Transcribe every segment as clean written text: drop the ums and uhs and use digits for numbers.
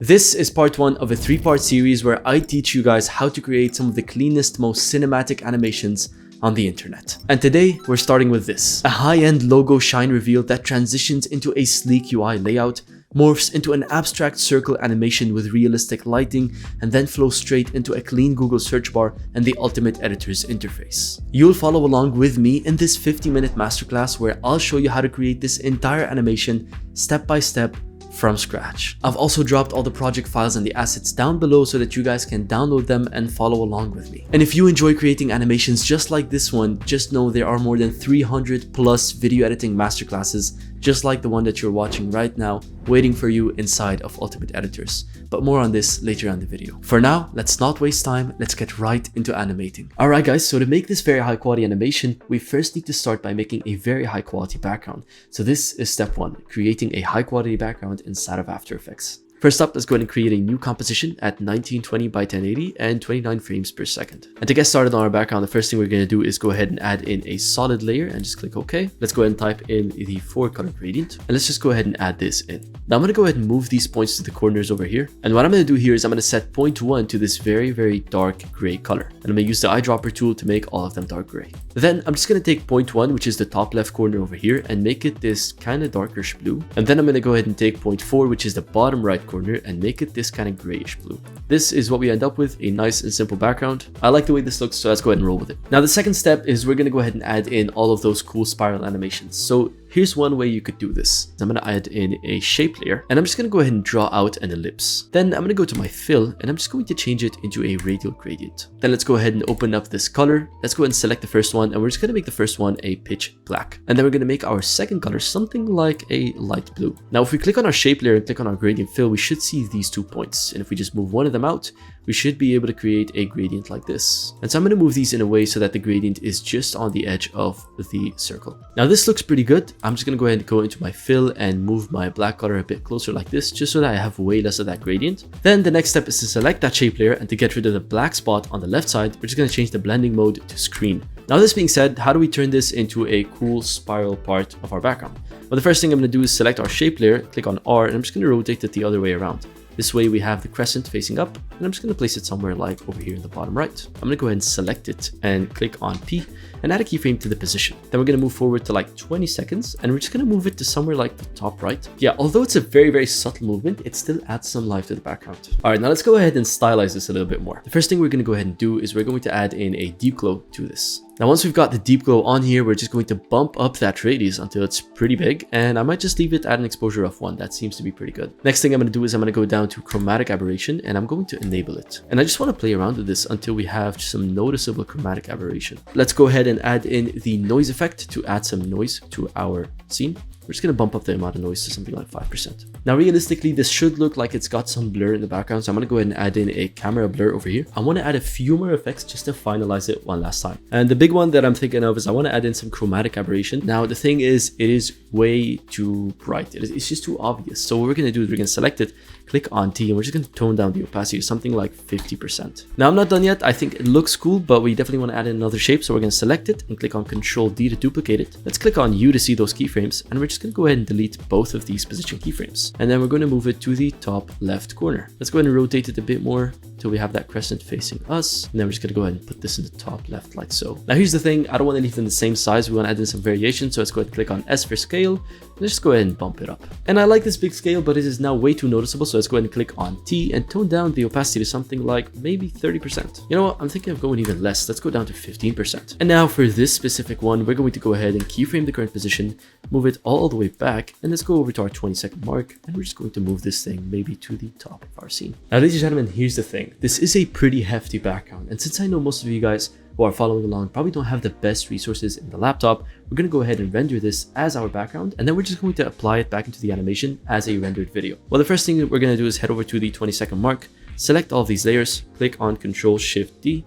This is part 1 of a 3-part series where I teach you guys how to create some of the cleanest, most cinematic animations on the internet. And today we're starting with this. A high-end logo shine reveal that transitions into a sleek UI layout, morphs into an abstract circle animation with realistic lighting, and then flows straight into a clean Google search bar and the Ultimate Editor's interface. You'll follow along with me in this 50-minute masterclass where I'll show you how to create this entire animation step by step from scratch. I've also dropped all the project files and the assets down below so that you guys can download them and follow along with me. And if you enjoy creating animations just like this one, just know there are more than 300 plus video editing masterclasses just like the one that you're watching right now, waiting for you inside of Ultimate Editors. But more on this later on the video. For now, let's not waste time, let's get right into animating. Alright guys, so to make this very high quality animation, we first need to start by making a very high quality background. So this is step 1, creating a high quality background inside of After Effects. First up, let's go ahead and create a new composition at 1920 by 1080 and 29 frames per second. And to get started on our background, the first thing we're going to do is go ahead and add in a solid layer and just click OK. Let's go ahead and type in the 4-color gradient and let's just go ahead and add this in. Now I'm going to go ahead and move these points to the corners over here. And what I'm going to do here is I'm going to set point 1 to this very, very dark gray color. And I'm going to use the eyedropper tool to make all of them dark gray. Then I'm just going to take point 1, which is the top left corner over here, and make it this kind of darkish blue. And then I'm going to go ahead and take point 4, which is the bottom right corner, and make it this kind of grayish blue. This is what we end up with, a nice and simple background. I like the way this looks, so let's go ahead and roll with it. Now the second step is we're going to go ahead and add in all of those cool spiral animations. So here's one way you could do this. I'm going to add in a shape layer and I'm just going to go ahead and draw out an ellipse. Then I'm going to go to my fill and I'm just going to change it into a radial gradient. Then let's go ahead and open up this color. Let's go ahead and select the first one and we're just going to make the first one a pitch black. And then we're going to make our second color something like a light blue. Now if we click on our shape layer and click on our gradient fill, we should see these 2 points. And if we just move one of them out, we should be able to create a gradient like this. And so I'm going to move these in a way so that the gradient is just on the edge of the circle. Now this looks pretty good. I'm just going to go ahead and go into my fill and move my black color a bit closer like this, just so that I have way less of that gradient. Then the next step is to select that shape layer, and to get rid of the black spot on the left side, we're just going to change the blending mode to screen. Now this being said, how do we turn this into a cool spiral part of our background? Well, the first thing I'm going to do is select our shape layer, click on R, and I'm just going to rotate it the other way around. This way we have the crescent facing up, and I'm just going to place it somewhere like over here in the bottom right. I'm going to go ahead and select it and click on P and add a keyframe to the position. Then we're going to move forward to like 20 seconds and we're just going to move it to somewhere like the top right. Yeah, although it's a very, very subtle movement, it still adds some life to the background. All right, now let's go ahead and stylize this a little bit more. The first thing we're going to go ahead and do is we're going to add in a deep glow to this. Now, once we've got the deep glow on here, we're just going to bump up that radius until it's pretty big. And I might just leave it at an exposure of 1. That seems to be pretty good. Next thing I'm going to do is I'm going to go down to chromatic aberration and I'm going to enable it. And I just want to play around with this until we have some noticeable chromatic aberration. Let's go ahead and add in the noise effect to add some noise to our scene. We're just going to bump up the amount of noise to something like 5%. Now, realistically, this should look like it's got some blur in the background. So I'm going to go ahead and add in a camera blur over here. I want to add a few more effects just to finalize it one last time. And the big one that I'm thinking of is I want to add in some chromatic aberration. Now, the thing is, it is way too bright. It's just too obvious. So what we're going to do is we're going to select it, click on T, and we're just going to tone down the opacity to something like 50%. Now, I'm not done yet. I think it looks cool, but we definitely want to add in another shape. So we're going to select it and click on Control D to duplicate it. Let's click on U to see those keyframes. And we're just going to go ahead and delete both of these position keyframes. And then we're going to move it to the top left corner. Let's go ahead and rotate it a bit more until we have that crescent facing us. And then we're just going to go ahead and put this in the top left like so. Now here's the thing, I don't want to leave them the same size. We want to add in some variation. So let's go ahead and click on S for scale. Let's just go ahead and bump it up. And I like this big scale, but it is now way too noticeable. So let's go ahead and click on T and tone down the opacity to something like maybe 30%. You know what? I'm thinking of going even less. Let's go down to 15%. And now for this specific one, we're going to go ahead and keyframe the current position, move it all the way back, and let's go over to our 20-second mark. And we're just going to move this thing maybe to the top of our scene. Now, ladies and gentlemen, here's the thing. This is a pretty hefty background. And since I know most of you guys who are following along probably don't have the best resources in the laptop, we're going to go ahead and render this as our background, and then we're just going to apply it back into the animation as a rendered video. Well, the first thing that we're going to do is head over to the 20-second mark, select all of these layers, click on Control-Shift-D,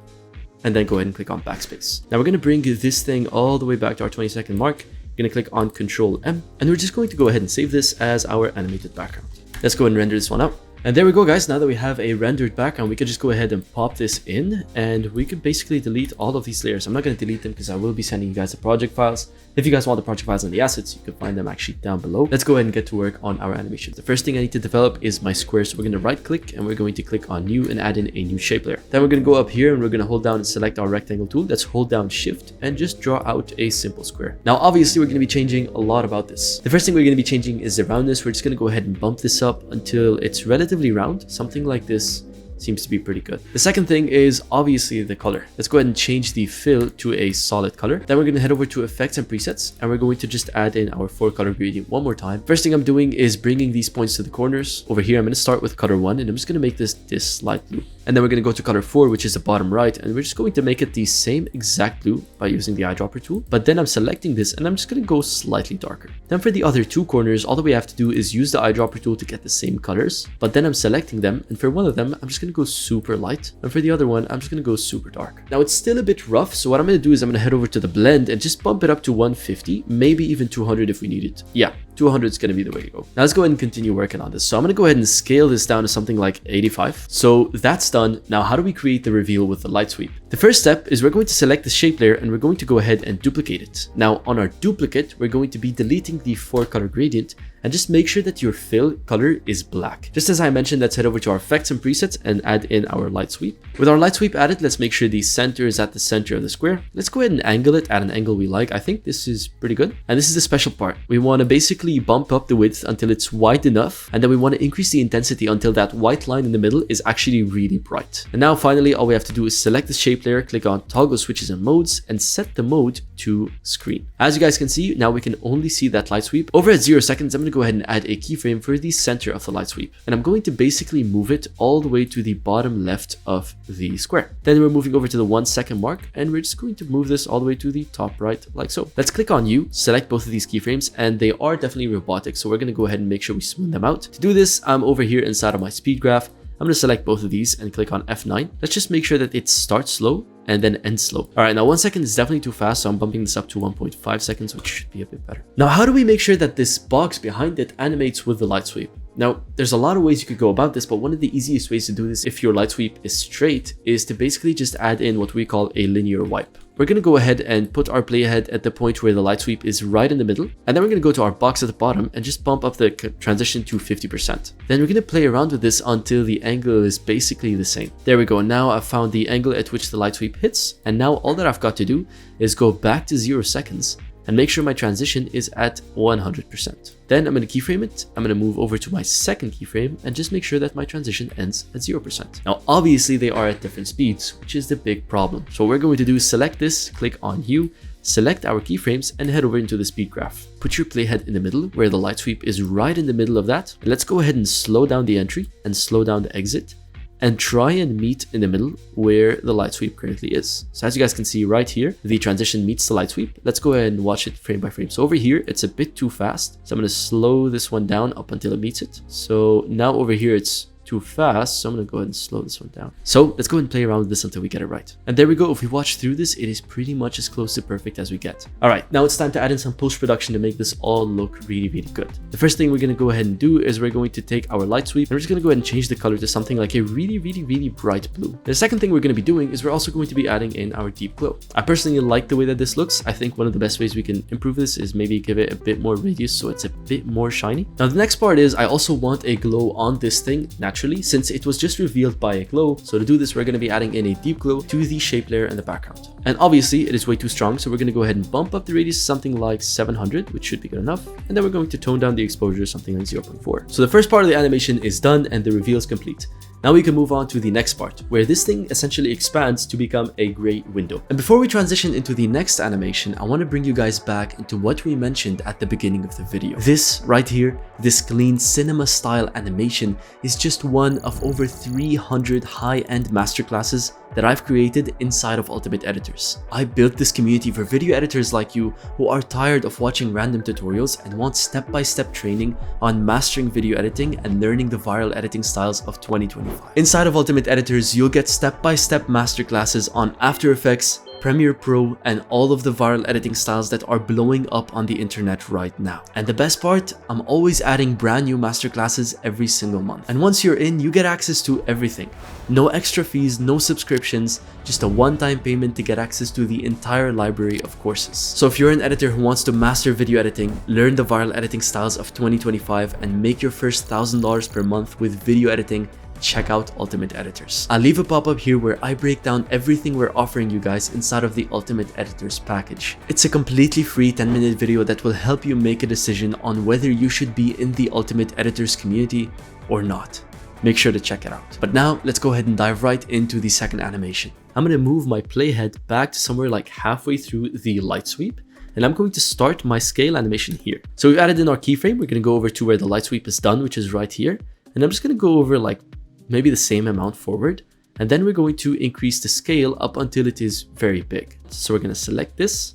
and then go ahead and click on backspace. Now we're going to bring this thing all the way back to our 20-second mark. We're going to click on Control-M, and we're just going to go ahead and save this as our animated background. Let's go ahead and render this one out. And there we go, guys. Now that we have a rendered background, we can just go ahead and pop this in, and we can basically delete all of these layers. I'm not going to delete them because I will be sending you guys the project files. If you guys want the project files and the assets, you can find them actually down below. Let's go ahead and get to work on our animations. The first thing I need to develop is my square. So we're going to right click and we're going to click on new and add in a new shape layer. Then we're going to go up here and we're going to hold down and select our rectangle tool. Let's hold down shift and just draw out a simple square. Now, obviously, we're going to be changing a lot about this. The first thing we're going to be changing is the roundness. We're just going to go ahead and bump this up until it's relatively round. Something like this seems to be pretty good. The second thing is obviously the color. Let's go ahead and change the fill to a solid color. Then we're going to head over to effects and presets, and we're going to just add in our 4-color gradient one more time. First thing I'm doing is bringing these points to the corners. Over here, I'm going to start with color 1, and I'm just going to make this light blue. And then we're going to go to color 4, which is the bottom right, and we're just going to make it the same exact blue by using the eyedropper tool. But then I'm selecting this and I'm just going to go slightly darker. Then for the other 2 corners, all that we have to do is use the eyedropper tool to get the same colors. But then I'm selecting them, and for one of them, I'm just going to go super light. And for the other one, I'm just going to go super dark. Now it's still a bit rough, so what I'm going to do is I'm going to head over to the blend and just bump it up to 150, maybe even 200 if we need it. Yeah, 200 is going to be the way to go. Now let's go ahead and continue working on this. So I'm going to go ahead and scale this down to something like 85. So that's done. Now, how do we create the reveal with the light sweep? The first step is we're going to select the shape layer and we're going to go ahead and duplicate it. Now on our duplicate, we're going to be deleting the 4-color gradient and just make sure that your fill color is black. Just as I mentioned, let's head over to our effects and presets and add in our light sweep. With our light sweep added, let's make sure the center is at the center of the square. Let's go ahead and angle it at an angle we like. I think this is pretty good. And this is the special part. We want to basically bump up the width until it's wide enough. And then we want to increase the intensity until that white line in the middle is actually really bright. And now finally, all we have to do is select the shape layer, click on toggle switches and modes, and set the mode to screen. As you guys can see, now we can only see that light sweep. Over at 0 seconds, I'm going to go ahead and add a keyframe for the center of the light sweep. And I'm going to basically move it all the way to the bottom left of the square. Then we're moving over to the 1 second mark, and we're just going to move this all the way to the top right, like so. Let's click on U, select both of these keyframes, and they are definitely robotic. So we're going to go ahead and make sure we smooth them out. To do this, I'm over here inside of my speed graph. I'm going to select both of these and click on F9. Let's just make sure that it starts slow and then ends slow. All right, now 1 second is definitely too fast, so I'm bumping this up to 1.5 seconds, which should be a bit better. Now, how do we make sure that this box behind it animates with the light sweep? Now, there's a lot of ways you could go about this, but one of the easiest ways to do this if your light sweep is straight is to basically just add in what we call a linear wipe. We're going to go ahead and put our playhead at the point where the light sweep is right in the middle. And then we're going to go to our box at the bottom and just bump up the transition to 50%. Then we're going to play around with this until the angle is basically the same. There we go. Now I've found the angle at which the light sweep hits. And now all that I've got to do is go back to 0 seconds and make sure my transition is at 100%. Then I'm going to keyframe it. I'm going to move over to my second keyframe and just make sure that my transition ends at 0%. Now, obviously they are at different speeds, which is the big problem. So what we're going to do is select this, click on U, select our keyframes and head over into the speed graph. Put your playhead in the middle where the light sweep is right in the middle of that. And let's go ahead and slow down the entry and slow down the exit, and try and meet in the middle where the light sweep currently is. So as you guys can see right here, the transition meets the light sweep. Let's go ahead and watch it frame by frame. So over here, it's a bit too fast. So I'm going to slow this one down up until it meets it. So now over here, it's too fast, so I'm going to go ahead and slow this one down. So let's go ahead and play around with this until we get it right. And there we go. If we watch through this, it is pretty much as close to perfect as we get. All right, now it's time to add in some post-production to make this all look really, really good. The first thing we're going to go ahead and do is we're going to take our light sweep and we're just going to go ahead and change the color to something like a really, really, really bright blue. The second thing we're going to be doing is we're also going to be adding in our deep glow. I personally like the way that this looks. I think one of the best ways we can improve this is maybe give it a bit more radius so it's a bit more shiny. Now the next part is I also want a glow on this thing naturally, since it was just revealed by a glow. So to do this, we're going to be adding in a deep glow to the shape layer in the background. And obviously it is way too strong, so we're going to go ahead and bump up the radius to something like 700, which should be good enough. And then we're going to tone down the exposure to something like 0.4. So the first part of the animation is done and the reveal is complete. Now we can move on to the next part, where this thing essentially expands to become a gray window. And before we transition into the next animation, I want to bring you guys back into what we mentioned at the beginning of the video. This right here, this clean cinema style animation is just one of over 300 high-end masterclasses that I've created inside of Ultimate Editors. I built this community for video editors like you who are tired of watching random tutorials and want step-by-step training on mastering video editing and learning the viral editing styles of 2025. Inside of Ultimate Editors, you'll get step-by-step masterclasses on After Effects, Premiere Pro, and all of the viral editing styles that are blowing up on the internet right now. And the best part, I'm always adding brand new masterclasses every single month. And once you're in, you get access to everything. No extra fees, no subscriptions, just a one-time payment to get access to the entire library of courses. So if you're an editor who wants to master video editing, learn the viral editing styles of 2025, and make your first $1,000 per month with video editing, check out Ultimate Editors. I'll leave a pop-up here where I break down everything we're offering you guys inside of the Ultimate Editors package. It's a completely free 10-minute video that will help you make a decision on whether you should be in the Ultimate Editors community or not. Make sure to check it out. But now let's go ahead and dive right into the second animation. I'm going to move my playhead back to somewhere like halfway through the light sweep, and I'm going to start my scale animation here. So we've added in our keyframe. We're going to go over to where the light sweep is done, which is right here. And I'm just going to go over like maybe the same amount forward. And then we're going to increase the scale up until it is very big. So we're going to select this,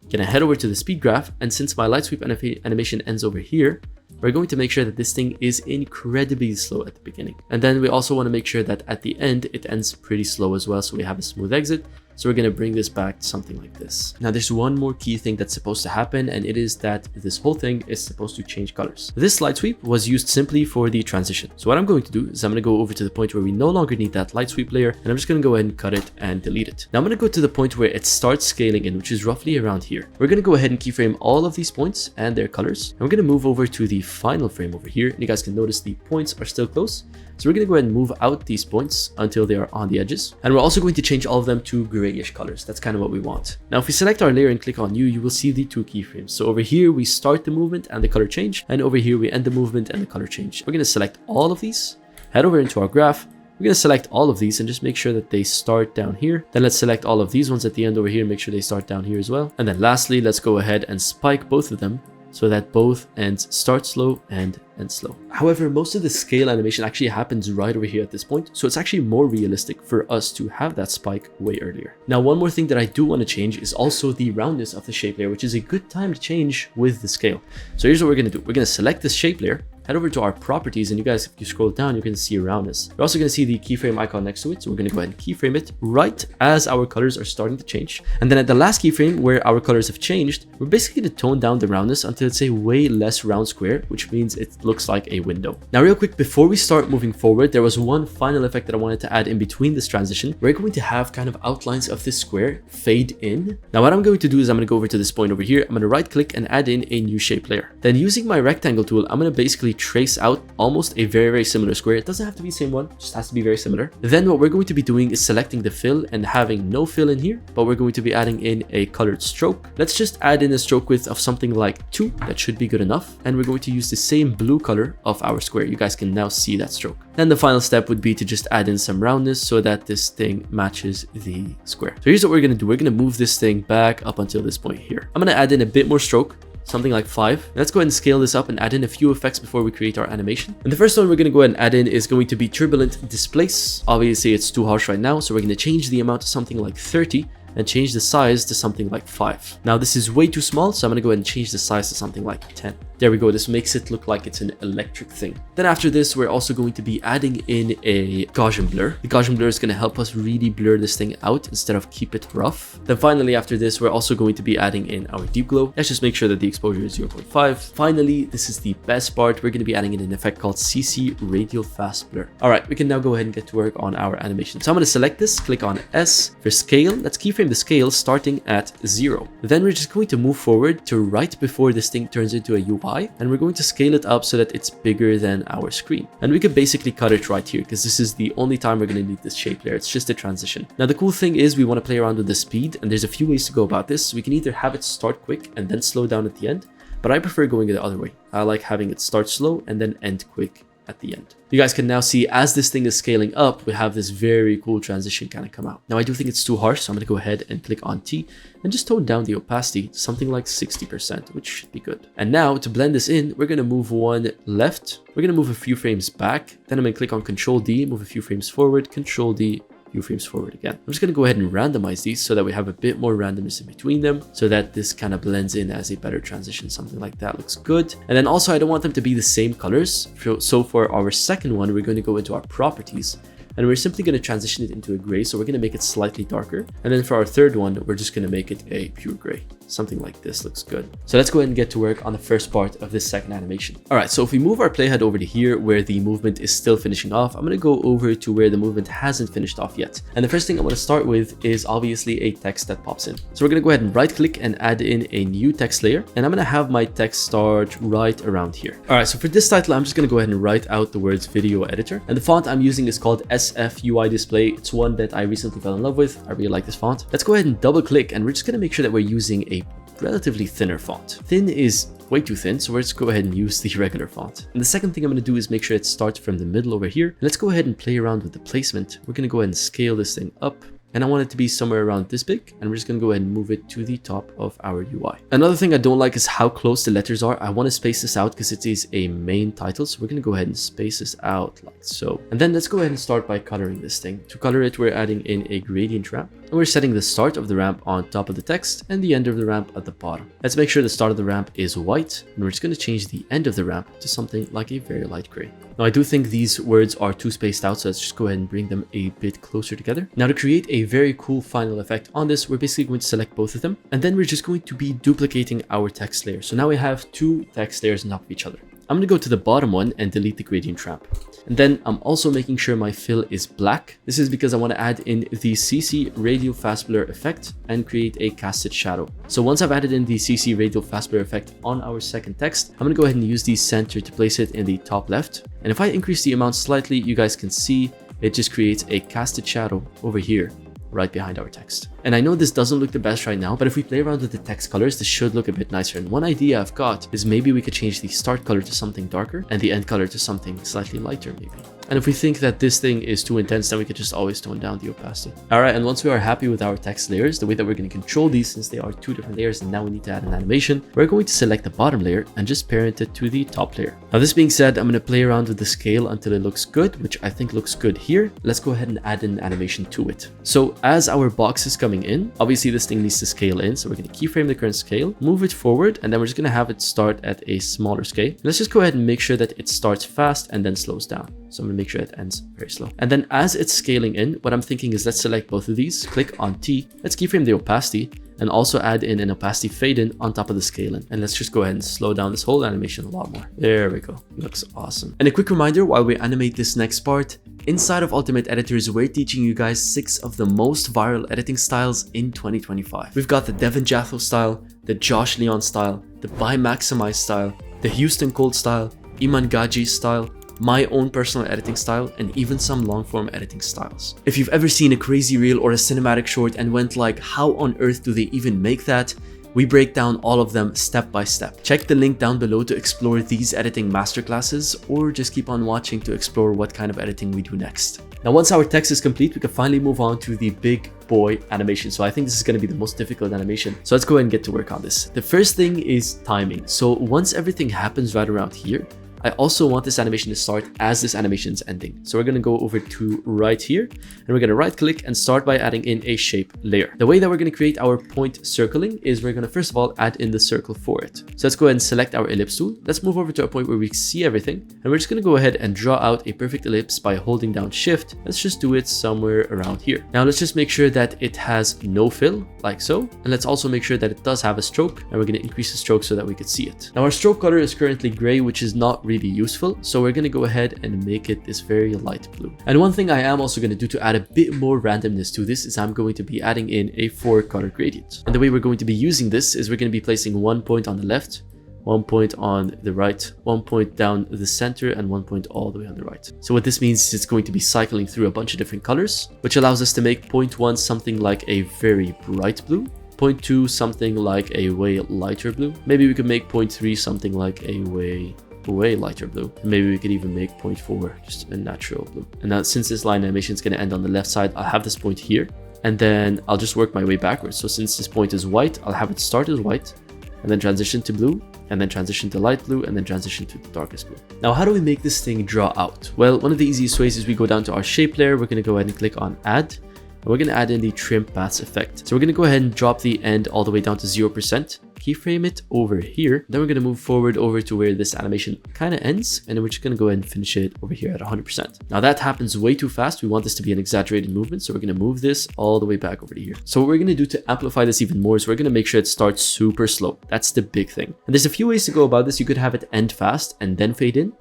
going to head over to the speed graph. And since my light sweep animation ends over here, we're going to make sure that this thing is incredibly slow at the beginning. And then we also want to make sure that at the end, it ends pretty slow as well. So we have a smooth exit. So we're going to bring this back to something like this. Now there's one more key thing that's supposed to happen, and it is that this whole thing is supposed to change colors. This light sweep was used simply for the transition. So what I'm going to do is I'm going to go over to the point where we no longer need that light sweep layer, and I'm just going to go ahead and cut it and delete it. Now I'm going to go to the point where it starts scaling in, which is roughly around here. We're going to go ahead and keyframe all of these points and their colors. And we're going to move over to the final frame over here, and you guys can notice the points are still close. So we're going to go ahead and move out these points until they are on the edges. And we're also going to change all of them to grayish colors. That's kind of what we want. Now, if we select our layer and click on new, you will see the two keyframes. So over here, we start the movement and the color change. And over here, we end the movement and the color change. We're going to select all of these, head over into our graph. We're going to select all of these and just make sure that they start down here. Then let's select all of these ones at the end over here and make sure they start down here as well. And then lastly, let's go ahead and spike both of them so that both ends start slow and end slow. However, most of the scale animation actually happens right over here at this point, so it's actually more realistic for us to have that spike way earlier. Now, one more thing that I do want to change is also the roundness of the shape layer, which is a good time to change with the scale. So here's what we're going to do. We're going to select this shape layer, head over to our properties, and you guys, if you scroll down, you're going to see roundness. You're also going to see the keyframe icon next to it. So we're going to go ahead and keyframe it right as our colors are starting to change. And then at the last keyframe where our colors have changed, we're basically going to tone down the roundness until it's a way less round square, which means it looks like a window. Now, real quick, before we start moving forward, there was one final effect that I wanted to add in between this transition. We're going to have kind of outlines of this square fade in. Now, what I'm going to do is I'm going to go over to this point over here. I'm going to right click and add in a new shape layer. Then using my rectangle tool, I'm going to basically trace out almost a very similar square. It doesn't have to be the same one, it just has to be very similar. Then what we're going to be doing is selecting the fill and having no fill in here, but we're going to be adding in a colored stroke. Let's just add in a stroke width of something like 2. That should be good enough. And we're going to use the same blue color of our square. You guys can now see that stroke. Then the final step would be to just add in some roundness so that this thing matches the square. So here's what we're going to do. We're going to move this thing back up until this point here. I'm going to add in a bit more stroke, something like 5. Let's go ahead and scale this up and add in a few effects before we create our animation. And the first one we're going to go ahead and add in is going to be turbulent displace. Obviously, it's too harsh right now, so we're going to change the amount to something like 30 and change the size to something like 5. Now this is way too small, so I'm going to go ahead and change the size to something like 10. There we go. This makes it look like it's an electric thing. Then after this, we're also going to be adding in a Gaussian blur. The Gaussian blur is going to help us really blur this thing out instead of keep it rough. Then finally, after this, we're also going to be adding in our deep glow. Let's just make sure that the exposure is 0.5. Finally, this is the best part. We're going to be adding in an effect called CC Radial Fast Blur. All right, we can now go ahead and get to work on our animation. So I'm going to select this, click on S. For scale, let's keyframe the scale starting at 0. Then we're just going to move forward to right before this thing turns into a UI, and we're going to scale it up so that it's bigger than our screen. And we could basically cut it right here because this is the only time we're going to need this shape layer. It's just a transition. Now the cool thing is we want to play around with the speed, and there's a few ways to go about this. We can either have it start quick and then slow down at the end, but I prefer going the other way. I like having it start slow and then end quick at the end. You guys can now see as this thing is scaling up, we have this very cool transition kind of come out. Now I do think it's too harsh, so I'm going to go ahead and click on T and just tone down the opacity to something like 60%, which should be good. And now to blend this in, we're going to move one left. We're going to move a few frames back. Then I'm going to click on Control D, move a few frames forward, Control D, few frames forward again. I'm just going to go ahead and randomize these so that we have a bit more randomness in between them so that this kind of blends in as a better transition. Something like that looks good. And then also I don't want them to be the same colors. So for our second one, we're going to go into our properties and we're simply going to transition it into a gray. So we're going to make it slightly darker. And then for our third one, we're just going to make it a pure gray. Something like this looks good. So let's go ahead and get to work on the first part of this second animation. All right, so if we move our playhead over to here where the movement is still finishing off, I'm going to go over to where the movement hasn't finished off yet. And the first thing I'm going to start with is obviously a text that pops in. So we're going to go ahead and right click and add in a new text layer. And I'm going to have my text start right around here. All right, so for this title, I'm just going to go ahead and write out the words video editor. And the font I'm using is called SFUI Display. It's one that I recently fell in love with. I really like this font. Let's go ahead and double click, and we're just going to make sure that we're using a relatively thinner font. Thin is way too thin, so let's go ahead and use the regular font. And the second thing I'm going to do is make sure it starts from the middle over here. And let's go ahead and play around with the placement. We're going to go ahead and scale this thing up. And I want it to be somewhere around this big, and we're just going to go ahead and move it to the top of our UI. Another thing I don't like is how close the letters are. I want to space this out because it is a main title, so we're going to go ahead and space this out like so. And then let's go ahead and start by coloring this thing. To color it, we're adding in a gradient ramp, and we're setting the start of the ramp on top of the text and the end of the ramp at the bottom. Let's make sure the start of the ramp is white, and we're just going to change the end of the ramp to something like a very light gray. Now I do think these words are too spaced out, so let's just go ahead and bring them a bit closer together. Now to create a very cool final effect on this, we're basically going to select both of them, and then we're just going to be duplicating our text layer. So now we have two text layers on top of each other. I'm going to go to the bottom one and delete the gradient ramp. And then I'm also making sure my fill is black. This is because I want to add in the CC radial fast blur effect and create a casted shadow. So once I've added in the CC radial fast blur effect on our second text, I'm going to go ahead and use the center to place it in the top left. And if I increase the amount slightly, you guys can see it just creates a casted shadow over here, right behind our text. And I know this doesn't look the best right now, but if we play around with the text colors, this should look a bit nicer. And one idea I've got is maybe we could change the start color to something darker and the end color to something slightly lighter maybe. And if we think that this thing is too intense, then we could just always tone down the opacity. All right, and once we are happy with our text layers, the way that we're going to control these, since they are two different layers and now we need to add an animation, we're going to select the bottom layer and just parent it to the top layer. Now this being said, I'm going to play around with the scale until it looks good, which I think looks good here. Let's go ahead and add an animation to it. So as our box is coming in, obviously this thing needs to scale in. So we're going to keyframe the current scale, move it forward, and then we're just going to have it start at a smaller scale. Let's just go ahead and make sure that it starts fast and then slows down. So I'm going to make sure it ends very slow. And then as it's scaling in, what I'm thinking is let's select both of these, click on T, let's keyframe the opacity, and also add in an opacity fade in on top of the scale in. And let's just go ahead and slow down this whole animation a lot more. There we go. Looks awesome. And a quick reminder while we animate this next part, inside of Ultimate Editors, we're teaching you guys 6 of the most viral editing styles in 2025. We've got the Devin Jatho style, the Josh Leon style, the By Maximize style, the Houston Cold style, Iman Gaji style, my own personal editing style, and even some long form editing styles. If you've ever seen a crazy reel or a cinematic short and went like, how on earth do they even make that? We break down all of them step by step. Check the link down below to explore these editing masterclasses, or just keep on watching to explore what kind of editing we do next. Now, once our text is complete, we can finally move on to the big boy animation. So I think this is going to be the most difficult animation. So let's go ahead and get to work on this. The first thing is timing. So once everything happens right around here, I also want this animation to start as this animation is ending. So we're going to go over to right here, and we're going to right click and start by adding in a shape layer. The way that we're going to create our point circling is we're going to first of all add in the circle for it. So let's go ahead and select our ellipse tool. Let's move over to a point where we see everything, and we're just going to go ahead and draw out a perfect ellipse by holding down shift. Let's just do it somewhere around here. Now let's just make sure that it has no fill, like so. And let's also make sure that it does have a stroke, and we're going to increase the stroke so that we could see it. Now our stroke color is currently gray, which is not really useful, so we're going to go ahead and make it this very light blue. And one thing I am also going to do to add a bit more randomness to this is I'm going to be adding in a 4-color gradient. And the way we're going to be using this is we're going to be placing 1 point on the left, 1 point on the right, 1 point down the center, and 1 point all the way on the right. So what this means is it's going to be cycling through a bunch of different colors, which allows us to make point 1 something like a very bright blue, point 2 something like a way lighter blue. Maybe we could make point 3 something like a way lighter blue. And maybe we could even make point 4 just a natural blue. And now since this line animation is going to end on the left side, I'll have this point here, and then I'll just work my way backwards. So since this point is white, I'll have it start as white, and then transition to blue, and then transition to light blue, and then transition to the darkest blue. Now, how do we make this thing draw out? Well, one of the easiest ways is we go down to our shape layer. We're going to go ahead and click on add, And we're going to add in the trim paths effect. So we're going to go ahead and drop the end all the way down to 0%. Keyframe it over here. Then we're going to move forward over to where this animation kind of ends. And then we're just going to go ahead and finish it over here at 100%. Now that happens way too fast. We want this to be an exaggerated movement. So we're going to move this all the way back over to here. So what we're going to do to amplify this even more is we're going to make sure it starts super slow. That's the big thing. And there's a few ways to go about this. You could have it end fast and then fade in.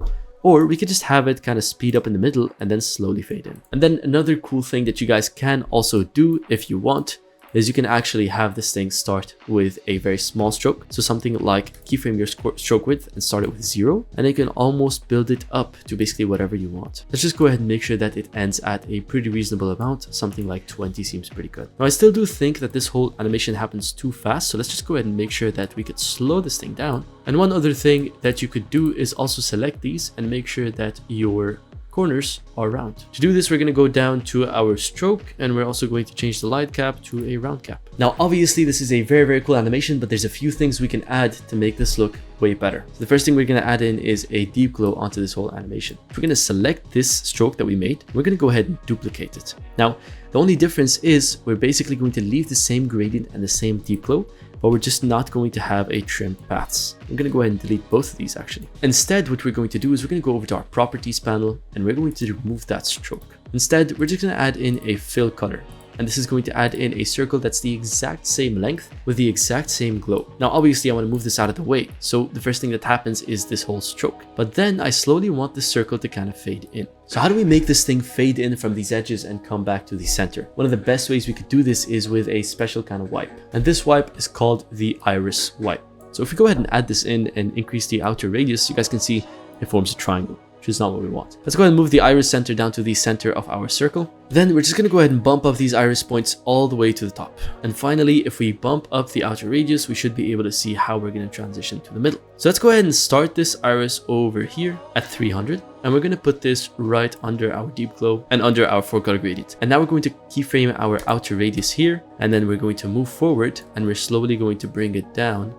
Or we could just have it kind of speed up in the middle and then slowly fade in. And then another cool thing that you guys can also do if you want is you can actually have this thing start with a very small stroke. So something like keyframe your stroke width and start it with 0. And then you can almost build it up to basically whatever you want. Let's just go ahead and make sure that it ends at a pretty reasonable amount. Something like 20 seems pretty good. Now I still do think that this whole animation happens too fast. So let's just go ahead and make sure that we could slow this thing down. And one other thing that you could do is also select these and make sure that your corners are round. To do this, we're going to go down to our stroke, and we're also going to change the light cap to a round cap. Now, obviously, this is a very, very cool animation, but there's a few things we can add to make this look way better. So the first thing we're going to add in is a deep glow onto this whole animation. We're going to select this stroke that we made. We're going to go ahead and duplicate it. Now, the only difference is we're basically going to leave the same gradient and the same deep glow, but we're just not going to have a trim paths. I'm going to go ahead and delete both of these actually. Instead, what we're going to do is we're going to go over to our properties panel and we're going to remove that stroke. Instead, we're just going to add in a fill color. And this is going to add in a circle that's the exact same length with the exact same glow. Now, obviously, I want to move this out of the way. So the first thing that happens is this whole stroke. But then I slowly want the circle to kind of fade in. So how do we make this thing fade in from these edges and come back to the center? One of the best ways we could do this is with a special kind of wipe. And this wipe is called the iris wipe. So if we go ahead and add this in and increase the outer radius, you guys can see it forms a triangle, which is not what we want. Let's go ahead and move the iris center down to the center of our circle. Then we're just going to go ahead and bump up these iris points all the way to the top. And finally, if we bump up the outer radius, we should be able to see how we're going to transition to the middle. So let's go ahead and start this iris over here at 300. And we're going to put this right under our deep glow and under our 4-color gradient. And now we're going to keyframe our outer radius here. And then we're going to move forward and we're slowly going to bring it down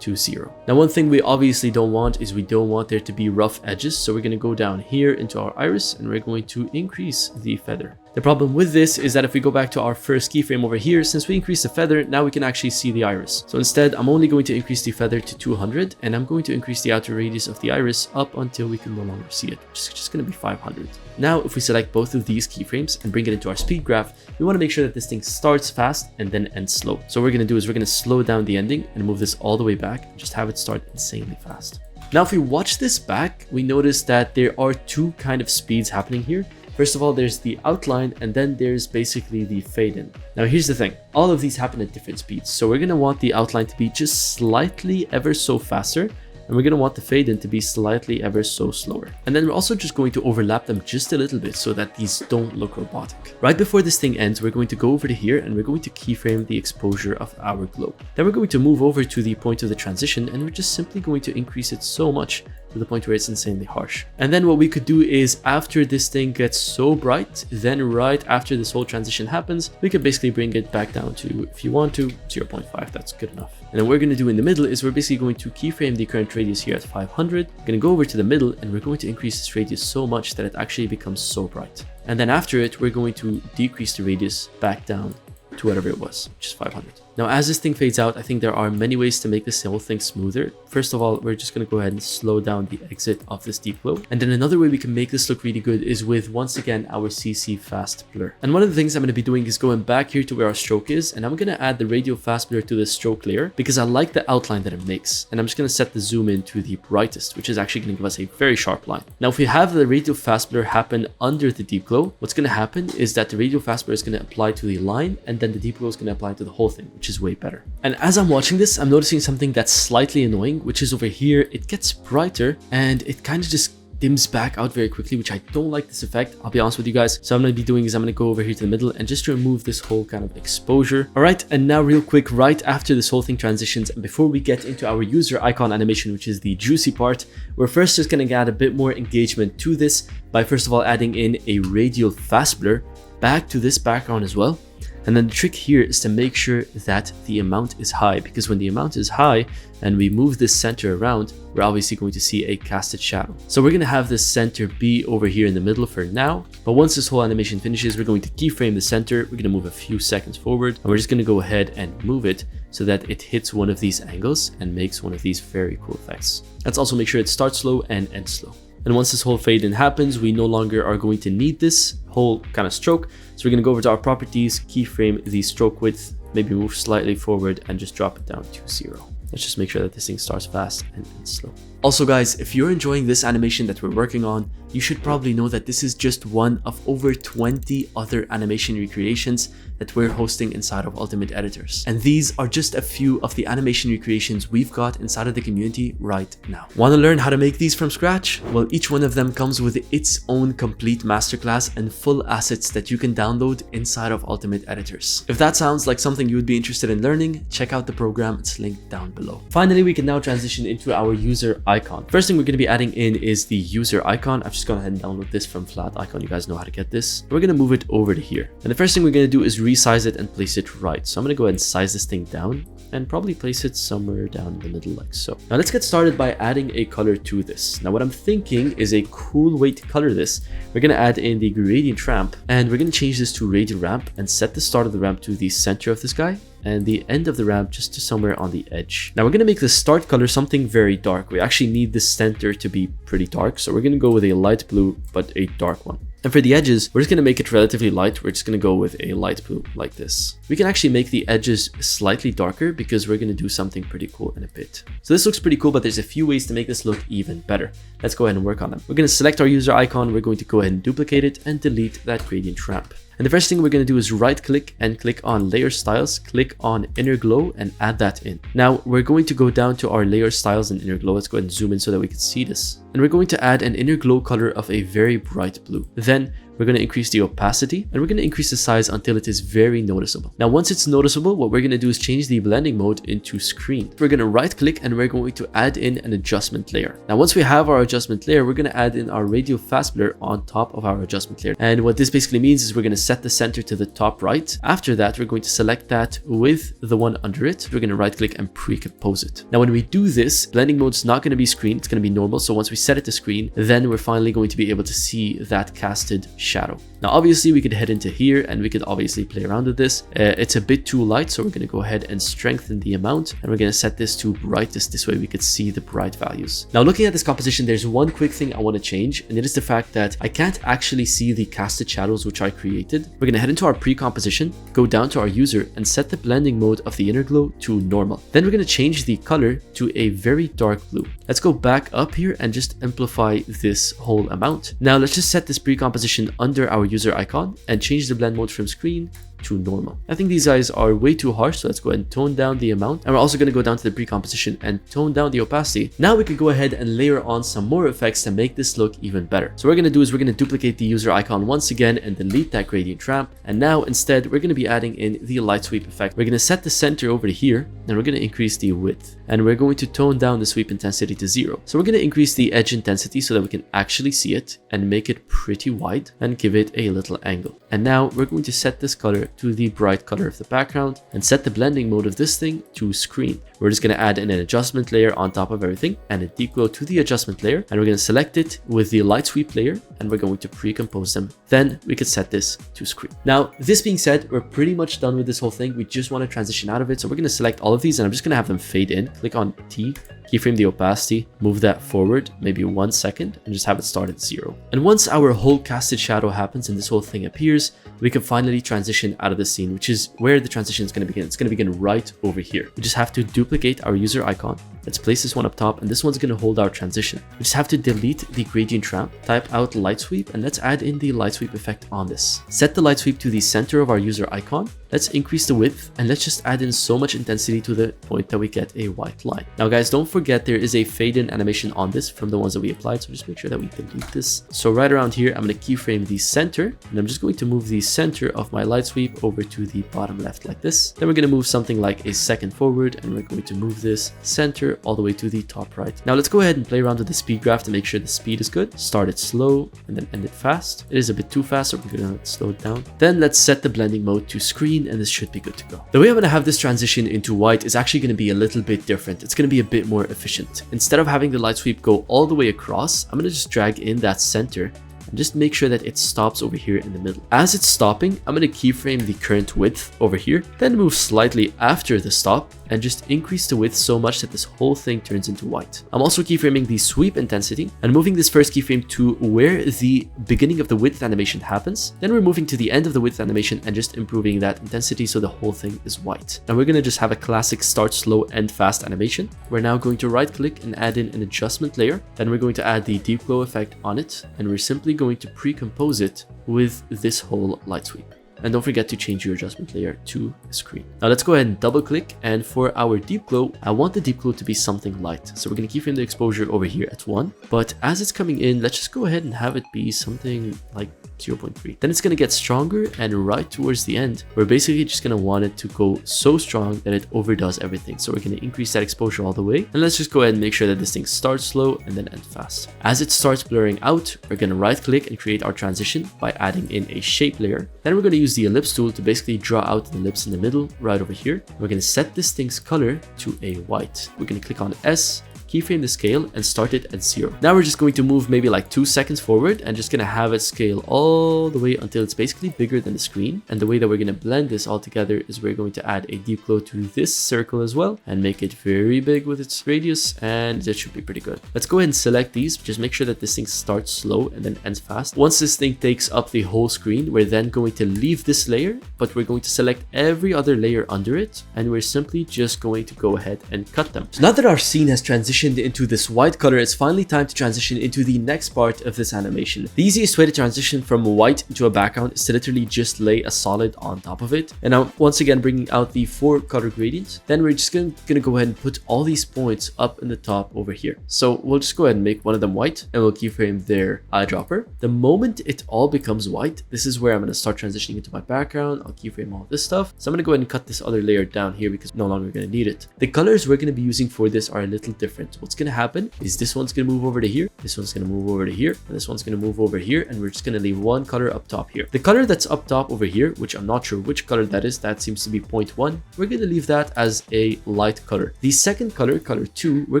to 0. Now, one thing we obviously don't want is we don't want there to be rough edges. So we're going to go down here into our iris and we're going to increase the feather. The problem with this is that if we go back to our first keyframe over here, since we increased the feather, now we can actually see the iris. So instead, I'm only going to increase the feather to 200 and I'm going to increase the outer radius of the iris up until we can no longer see it, which is just going to be 500. Now, if we select both of these keyframes and bring it into our speed graph, we want to make sure that this thing starts fast and then ends slow. So what we're going to do is we're going to slow down the ending and move this all the way back and just have it start insanely fast. Now, if we watch this back, we notice that there are two kind of speeds happening here. First of all, there's the outline and then there's basically the fade in. Now, here's the thing. All of these happen at different speeds. So we're going to want the outline to be just slightly ever so faster. And we're going to want the fade in to be slightly ever so slower. And then we're also just going to overlap them just a little bit so that these don't look robotic. Right before this thing ends, we're going to go over to here and we're going to keyframe the exposure of our glow. Then we're going to move over to the point of the transition and we're just simply going to increase it so much to the point where it's insanely harsh. And then what we could do is after this thing gets so bright, then right after this whole transition happens, we could basically bring it back down to, if you want to, 0.5. That's good enough. And then what we're going to do in the middle is we're basically going to keyframe the current radius here at 500. We're going to go over to the middle and we're going to increase this radius so much that it actually becomes so bright. And then after it, we're going to decrease the radius back down to whatever it was, which is 500. Now, as this thing fades out, I think there are many ways to make this whole thing smoother. First of all, we're just going to go ahead and slow down the exit of this deep glow. And then another way we can make this look really good is with, once again, our CC fast blur. And one of the things I'm going to be doing is going back here to where our stroke is. And I'm going to add the radial fast blur to the stroke layer because I like the outline that it makes. And I'm just going to set the zoom in to the brightest, which is actually going to give us a very sharp line. Now, if we have the radial fast blur happen under the deep glow, what's going to happen is that the radial fast blur is going to apply to the line and then the deep glow is going to apply to the whole thing, which is way better. And as I'm watching this, I'm noticing something that's slightly annoying, which is over here, it gets brighter and it kind of just dims back out very quickly, which I don't like this effect. I'll be honest with you guys. So I'm going to be doing is I'm going to go over here to the middle and just remove this whole kind of exposure. All right. And now real quick, right after this whole thing transitions and before we get into our user icon animation, which is the juicy part, we're first just going to add a bit more engagement to this by first of all adding in a radial fast blur back to this background as well. And then the trick here is to make sure that the amount is high, because when the amount is high and we move this center around, we're obviously going to see a casted shadow. So we're going to have this center be over here in the middle for now, but once this whole animation finishes, we're going to keyframe the center. We're going to move a few seconds forward, and we're just going to go ahead and move it so that it hits one of these angles and makes one of these very cool effects. Let's also make sure it starts slow and ends slow. And once this whole fade in happens, we no longer are going to need this whole kind of stroke. So we're going to go over to our properties, keyframe the stroke width, maybe move slightly forward and just drop it down to 0. Let's just make sure that this thing starts fast and ends slow. Also guys, if you're enjoying this animation that we're working on, you should probably know that this is just one of over 20 other animation recreations that we're hosting inside of Ultimate Editors. And these are just a few of the animation recreations we've got inside of the community right now. Want to learn how to make these from scratch? Well, each one of them comes with its own complete masterclass and full assets that you can download inside of Ultimate Editors. If that sounds like something you would be interested in learning, check out the program. It's linked down below. Finally, we can now transition into our user icon. First thing we're going to be adding in is the user icon. I've just gone ahead and download this from Flat Icon. You guys know how to get this. We're going to move it over to here. And the first thing we're going to do is resize it and place it right. So I'm going to go ahead and size this thing down and probably place it somewhere down in the middle like so. Now let's get started by adding a color to this. Now what I'm thinking is a cool way to color this. We're going to add in the gradient ramp, and we're going to change this to radial ramp and set the start of the ramp to the center of this guy and the end of the ramp just to somewhere on the edge. Now we're going to make the start color something very dark. We actually need the center to be pretty dark, so we're going to go with a light blue but a dark one. And for the edges, we're just going to make it relatively light. We're just going to go with a light blue like this. We can actually make the edges slightly darker because we're going to do something pretty cool in a bit. So this looks pretty cool, but there's a few ways to make this look even better. Let's go ahead and work on them. We're going to select our user icon. We're going to go ahead and duplicate it and delete that gradient ramp. And the first thing we're going to do is right click and click on layer styles, click on inner glow and add that in. Now we're going to go down to our layer styles and inner glow. Let's go ahead and zoom in so that we can see this. And we're going to add an inner glow color of a very bright blue. Then we're going to increase the opacity and we're going to increase the size until it is very noticeable. Now, once it's noticeable, what we're going to do is change the blending mode into screen. We're going to right click and we're going to add in an adjustment layer. Now, once we have our adjustment layer, we're going to add in our radial fast blur on top of our adjustment layer. And what this basically means is we're going to set the center to the top right. After that, we're going to select that with the one under it. We're going to right click and pre-compose it. Now, when we do this, blending mode is not going to be screen. It's going to be normal. So once we set it to screen, then we're finally going to be able to see that casted shadow. Now, obviously, we could head into here and we could obviously play around with this. It's a bit too light, so we're going to go ahead and strengthen the amount, and we're going to set this to brightest. This way we could see the bright values. Now, looking at this composition, there's one quick thing I want to change, and it is the fact that I can't actually see the casted shadows which I created. We're going to head into our pre-composition, go down to our user, and set the blending mode of the inner glow to normal. Then we're going to change the color to a very dark blue. Let's go back up here and just amplify this whole amount. Now, let's just set this pre-composition under our user icon and change the blend mode from screen to normal. I think these guys are way too harsh, so let's go ahead and tone down the amount. And we're also going to go down to the pre-composition and tone down the opacity. Now we can go ahead and layer on some more effects to make this look even better. So what we're going to do is we're going to duplicate the user icon once again and delete that gradient ramp. And now instead, we're going to be adding in the light sweep effect. We're going to set the center over here and we're going to increase the width. And we're going to tone down the sweep intensity to 0. So we're going to increase the edge intensity so that we can actually see it and make it pretty wide and give it a little angle. And now we're going to set this color to the bright color of the background and set the blending mode of this thing to screen. We're just going to add in an adjustment layer on top of everything and a deep glow to the adjustment layer. And we're going to select it with the light sweep layer and we're going to pre-compose them. Then we could set this to screen. Now, this being said, we're pretty much done with this whole thing. We just want to transition out of it. So we're going to select all of these and I'm just going to have them fade in. Click on T, keyframe the opacity, move that forward maybe 1 second and just have it start at 0. And once our whole casted shadow happens and this whole thing appears, we can finally transition out of the scene, which is where the transition is going to begin. It's going to begin right over here. We just have to duplicate our user icon. Let's place this one up top and this one's going to hold our transition. We just have to delete the gradient ramp, type out light sweep, and let's add in the light sweep effect on this. Set the light sweep to the center of our user icon. Let's increase the width and let's just add in so much intensity to the point that we get a white line. Now guys, don't forget there is a fade in animation on this from the ones that we applied. So just make sure that we delete this. So right around here, I'm going to keyframe the center and I'm just going to move the center of my light sweep over to the bottom left like this. Then we're going to move something like a second forward and we're going to move this center center all the way to the top right. Now let's go ahead and play around with the speed graph to make sure the speed is good. Start it slow and then end it fast. It is a bit too fast, so we're gonna slow it down. Then let's set the blending mode to screen, and this should be good to go. The way I'm gonna have this transition into white is actually gonna be a little bit different. It's gonna be a bit more efficient. Instead of having the light sweep go all the way across, I'm gonna just drag in that center and just make sure that it stops over here in the middle. As it's stopping, I'm going to keyframe the current width over here, then move slightly after the stop and just increase the width so much that this whole thing turns into white. I'm also keyframing the sweep intensity and moving this first keyframe to where the beginning of the width animation happens. Then we're moving to the end of the width animation and just improving that intensity so the whole thing is white. Now we're going to just have a classic start slow, end fast animation. We're now going to right click and add in an adjustment layer. Then we're going to add the deep glow effect on it, and we're simply going to pre-compose it with this whole light sweep. And don't forget to change your adjustment layer to screen. Now let's go ahead and double click, and for our deep glow, I want the deep glow to be something light. So we're going to keyframe the exposure over here at 1, but as it's coming in, let's just go ahead and have it be something like 0.3. Then it's going to get stronger, and right towards the end, we're basically just going to want it to go so strong that it overdoes everything. So we're going to increase that exposure all the way, and let's just go ahead and make sure that this thing starts slow and then ends fast. As it starts blurring out, we're going to right click and create our transition by adding in a shape layer. Then we're going to use the ellipse tool to basically draw out the ellipse in the middle right over here. We're going to set this thing's color to a white. We're going to click on S, keyframe the scale, and start it at 0. Now we're just going to move maybe like 2 seconds forward and just gonna have it scale all the way until it's basically bigger than the screen. And the way that we're gonna blend this all together is we're going to add a deep glow to this circle as well and make it very big with its radius, and that should be pretty good. Let's go ahead and select these. Just make sure that this thing starts slow and then ends fast. Once this thing takes up the whole screen, we're then going to leave this layer, but we're going to select every other layer under it, and we're simply just going to go ahead and cut them. So now that our scene has transitioned into this white color, it's finally time to transition into the next part of this animation. The easiest way to transition from white into a background is to literally just lay a solid on top of it. And now once again bringing out the 4 color gradients, then we're just gonna go ahead and put all these points up in the top over here. So we'll just go ahead and make one of them white, and we'll keyframe their eyedropper. The moment it all becomes white, this is where I'm gonna start transitioning into my background. I'll keyframe all this stuff. So I'm gonna go ahead and cut this other layer down here because no longer gonna need it. The colors we're gonna be using for this are a little different. What's gonna happen is this one's gonna move over to here, this one's gonna move over to here, and this one's gonna move over here, and we're just gonna leave one color up top here. The color that's up top over here, which I'm not sure which color that is, that seems to be 0.1, we're gonna leave that as a light color. The second color, color 2, we're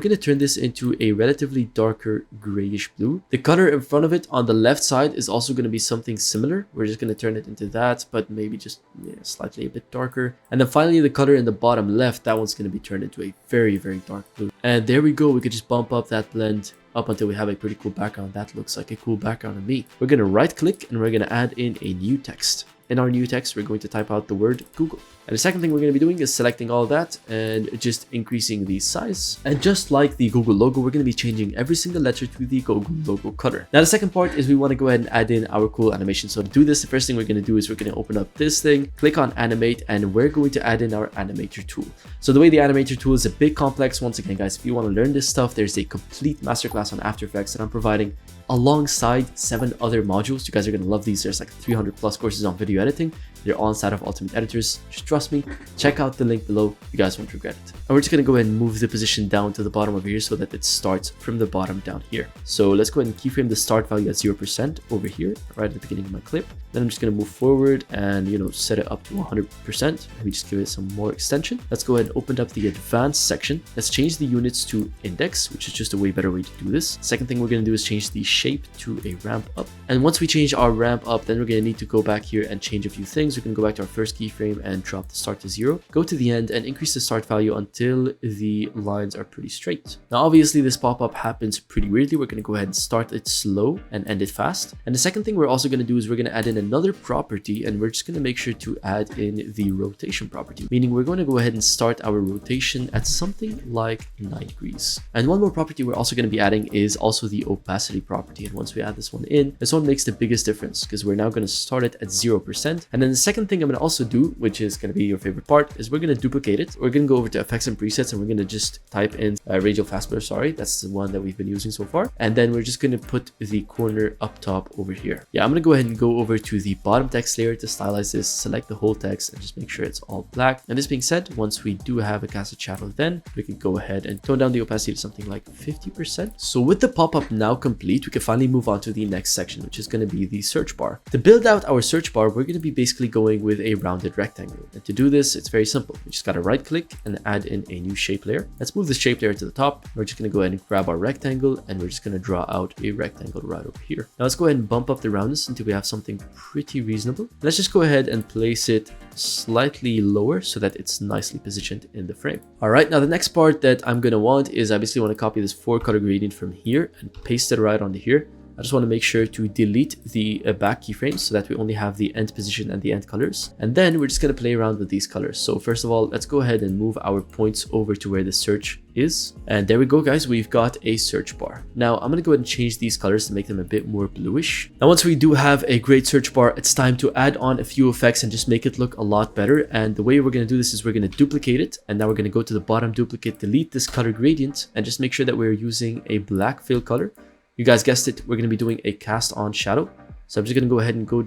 gonna turn this into a relatively darker grayish blue. The color in front of it on the left side is also gonna be something similar. We're just gonna turn it into that, but maybe just slightly a bit darker. And then finally the color in the bottom left, that one's gonna be turned into a very, very dark blue. And there we go. We could just bump up that blend up until we have a pretty cool background. That looks like a cool background to me. We're gonna right click and we're gonna add in a new text. In our new text, we're going to type out the word Google. And the second thing we're going to be doing is selecting all that and just increasing the size. And just like the Google logo, we're going to be changing every single letter to the Google logo color. Now, the second part is we want to go ahead and add in our cool animation. So to do this, the first thing we're going to do is we're going to open up this thing, click on animate, and we're going to add in our animator tool. So the way the animator tool is a bit complex. Once again, guys, if you want to learn this stuff, there's a complete masterclass on After Effects that I'm providing alongside 7 other modules. You guys are going to love these. There's like 300 plus courses on video editing. They're all inside of Ultimate Editors. Just trust me, check out the link below. You guys won't regret it. And we're just going to go ahead and move the position down to the bottom over here so that it starts from the bottom down here. So let's go ahead and keyframe the start value at 0% over here, right at the beginning of my clip. Then I'm just going to move forward and, set it up to 100%. Maybe just give it some more extension. Let's go ahead and open up the advanced section. Let's change the units to index, which is just a way better way to do this. Second thing we're going to do is change the shape to a ramp up. And once we change our ramp up, then we're going to need to go back here and change a few things. We can go back to our first keyframe and drop the start to 0. Go to the end and increase the start value until the lines are pretty straight. Now, obviously, this pop-up happens pretty weirdly. We're going to go ahead and start it slow and end it fast. And the second thing we're also going to do is we're going to add in another property, and we're just going to make sure to add in the rotation property, meaning we're going to go ahead and start our rotation at something like 9 degrees. And one more property we're also going to be adding is also the opacity property. property. And once we add this one in, this one makes the biggest difference because we're now going to start it at 0%. And then the second thing I'm going to also do, which is going to be your favorite part, is we're going to duplicate it. We're going to go over to effects and presets, and we're going to just type in radial fast blur. Sorry, that's the one that we've been using so far. And then we're just going to put the corner up top over here. Yeah, I'm going to go ahead and go over to the bottom text layer to stylize this, select the whole text, and just make sure it's all black. And this being said, once we do have a casted shadow, then we can go ahead and tone down the opacity to something like 50%. So with the pop-up now complete, we can finally move on to the next section, which is going to be the search bar. To build out our search bar, we're going to be basically going with a rounded rectangle. And to do this, it's very simple. We just got to right click and add in a new shape layer. Let's move the shape layer to the top. We're just going to go ahead and grab our rectangle, and we're just going to draw out a rectangle right over here. Now let's go ahead and bump up the roundness until we have something pretty reasonable. Let's just go ahead and place it slightly lower so that it's nicely positioned in the frame. All right, now the next part that I'm going to want is I basically want to copy this 4-color gradient from here and paste it right onto here. I just want to make sure to delete the back keyframes so that we only have the end position and the end colors. And then we're just going to play around with these colors. So first of all, let's go ahead and move our points over to where the search is. And there we go, guys. We've got a search bar. Now I'm going to go ahead and change these colors to make them a bit more bluish. Now, once we do have a great search bar, it's time to add on a few effects and just make it look a lot better. And the way we're going to do this is we're going to duplicate it. And now we're going to go to the bottom duplicate, delete this color gradient, and just make sure that we're using a black fill color. You guys guessed it, we're going to be doing a cast on shadow. So I'm just going to go ahead and go